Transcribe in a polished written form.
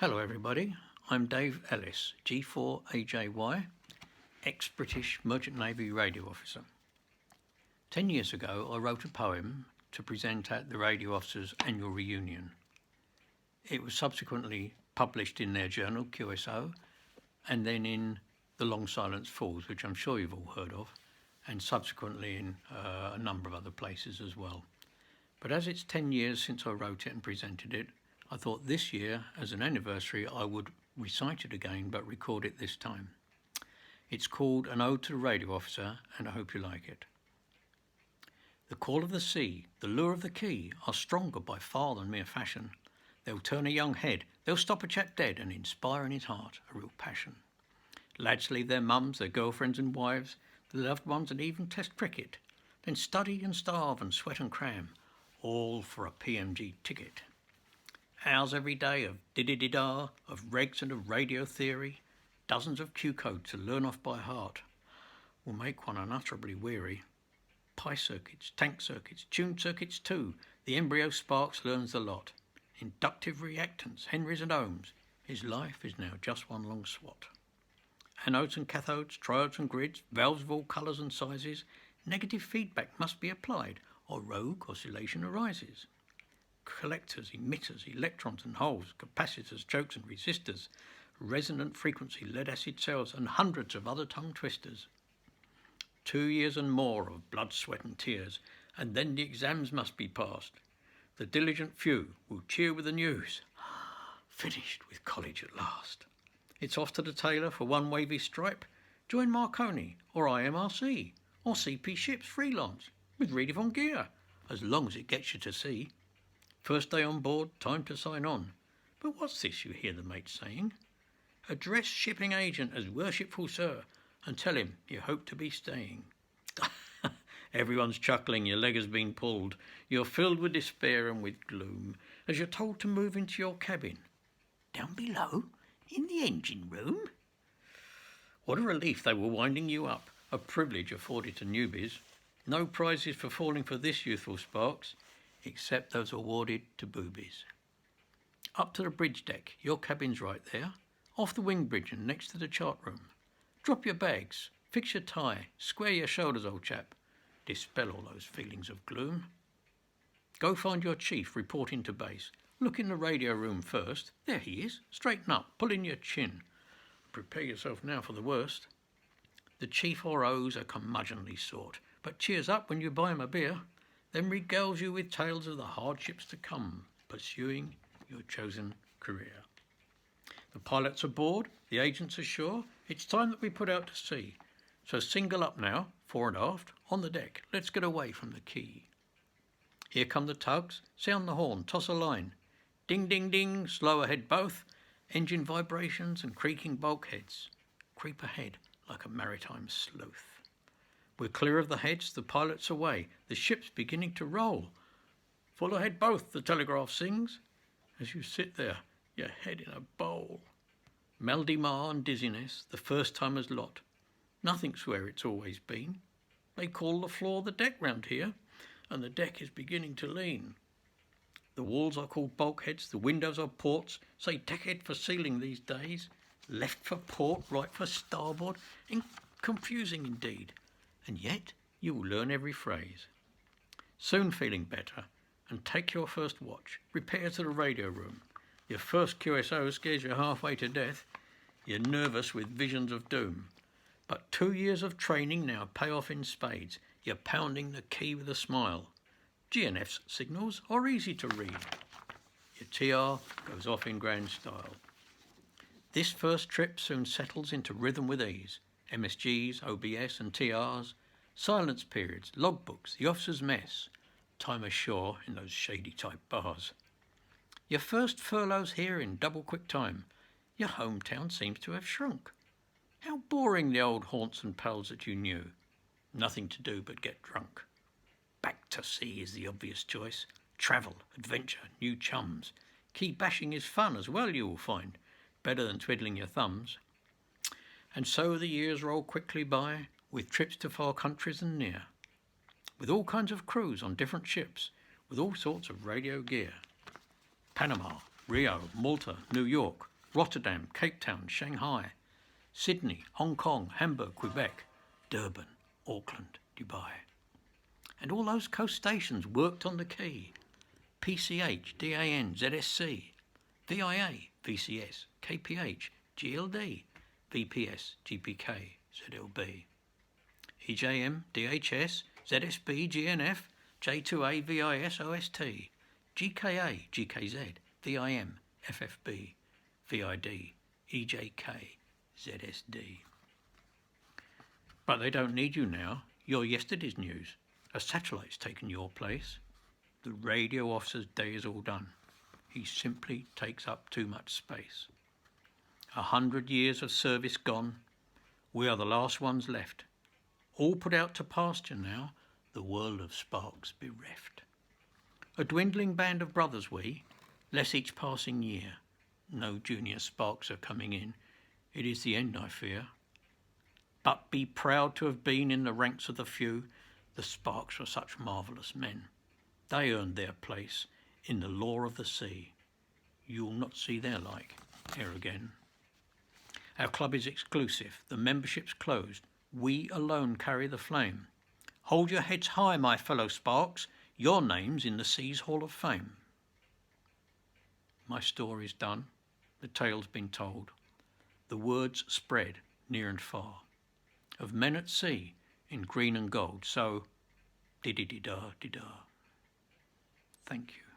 Hello everybody, I'm Dave Ellis G4AJY, ex-British Merchant Navy radio officer. 10 years ago I wrote a poem to present at the Radio Officers Annual Reunion. It was subsequently published in their journal QSO and then in The Long Silence Falls, which I'm sure you've all heard of, and subsequently in a number of other places as well. But as it's 10 years since I wrote it and presented it, I thought this year, as an anniversary, I would recite it again, but record it this time. It's called An Ode to the Radio Officer, and I hope you like it. The call of the sea, the lure of the quay, are stronger by far than mere fashion. They'll turn a young head, they'll stop a chap dead, and inspire in his heart a real passion. Lads leave their mums, their girlfriends and wives, their loved ones, and even test cricket, then study and starve and sweat and cram, all for a PMG ticket. Hours every day of diddy-diddah, of regs and of radio theory, dozens of Q codes to learn off by heart, will make one unutterably weary. Pi circuits, tank circuits, tuned circuits too, the embryo sparks learns the lot. Inductive reactants, Henrys and ohms, his life is now just one long swat. Anodes and cathodes, triodes and grids, valves of all colours and sizes, negative feedback must be applied, or rogue oscillation arises. Collectors, emitters, electrons and holes, capacitors, chokes and resistors, resonant frequency, lead-acid cells, and hundreds of other tongue twisters. 2 years and more of blood, sweat and tears, and then the exams must be passed. The diligent few will cheer with the news. Finished with college at last. It's off to the tailor for one wavy stripe. Join Marconi, or IMRC, or CP Ships freelance, with Reedy von Gear, as long as it gets you to sea. First day on board, time to sign on. But what's this you hear the mate saying? Address shipping agent as worshipful sir, and tell him you hope to be staying. Everyone's chuckling, your leg has been pulled. You're filled with despair and with gloom, as you're told to move into your cabin. Down below, in the engine room? What a relief they were winding you up, a privilege afforded to newbies. No prizes for falling for this youthful sparks, except those awarded to boobies. Up to the bridge deck, your cabin's right there, off the wing bridge and next to the chart room. Drop your bags, fix your tie, square your shoulders, old chap. Dispel all those feelings of gloom. Go find your chief reporting to base. Look in the radio room first. There he is. Straighten up, pull in your chin. Prepare yourself now for the worst. The chief or O's are curmudgeonly sort, but cheers up when you buy him a beer. Then regales you with tales of the hardships to come, pursuing your chosen career. The pilot's aboard, the agents are sure, it's time that we put out to sea. So single up now, fore and aft, on the deck, let's get away from the quay. Here come the tugs, sound the horn, toss a line. Ding, ding, ding, slow ahead both, engine vibrations and creaking bulkheads. Creep ahead like a maritime sleuth. We're clear of the heads, the pilot's away, the ship's beginning to roll. Full ahead both, the telegraph sings, as you sit there, your head in a bowl. Mal-de-mar and dizziness, the first-timer's lot. Nothing's where it's always been. They call the floor the deck round here, and the deck is beginning to lean. The walls are called bulkheads, the windows are ports, say deckhead for ceiling these days. Left for port, right for starboard, confusing indeed. And yet you will learn every phrase. Soon feeling better, and take your first watch. Repair to the radio room. Your first QSO scares you halfway to death. You're nervous with visions of doom. But 2 years of training now pay off in spades. You're pounding the key with a smile. GNF's signals are easy to read. Your TR goes off in grand style. This first trip soon settles into rhythm with ease. MSGs, OBS and TRs, silence periods, logbooks, the officer's mess, time ashore in those shady type bars. Your first furlough's here in double quick time. Your hometown seems to have shrunk. How boring the old haunts and pals that you knew. Nothing to do but get drunk. Back to sea is the obvious choice. Travel, adventure, new chums. Key bashing is fun as well, you will find. Better than twiddling your thumbs. And so the years roll quickly by, with trips to far countries and near, with all kinds of crews on different ships, with all sorts of radio gear. Panama, Rio, Malta, New York, Rotterdam, Cape Town, Shanghai, Sydney, Hong Kong, Hamburg, Quebec, Durban, Auckland, Dubai. And all those coast stations worked on the key. PCH, DAN, ZSC, VIA, VCS, KPH, GLD, VPS, GPK, ZLB, EJM, DHS, ZSB, GNF, J2A, VIS, OST, GKA, GKZ, VIM, FFB, VID, EJK, ZSD. But they don't need you now. You're yesterday's news. A satellite's taken your place. The radio officer's day is all done. He simply takes up too much space. 100 years of service gone. We are the last ones left. All put out to pasture now, the world of sparks bereft. A dwindling band of brothers we, less each passing year. No junior sparks are coming in. It is the end, I fear. But be proud to have been in the ranks of the few. The sparks were such marvellous men. They earned their place in the law of the sea. You'll not see their like here again. Our club is exclusive. The membership's closed. We alone carry the flame. Hold your heads high, my fellow sparks. Your name's in the Sea's Hall of Fame. My story's done. The tale's been told. The words spread near and far of men at sea in green and gold. So, di-di-di-da-di-da. Thank you.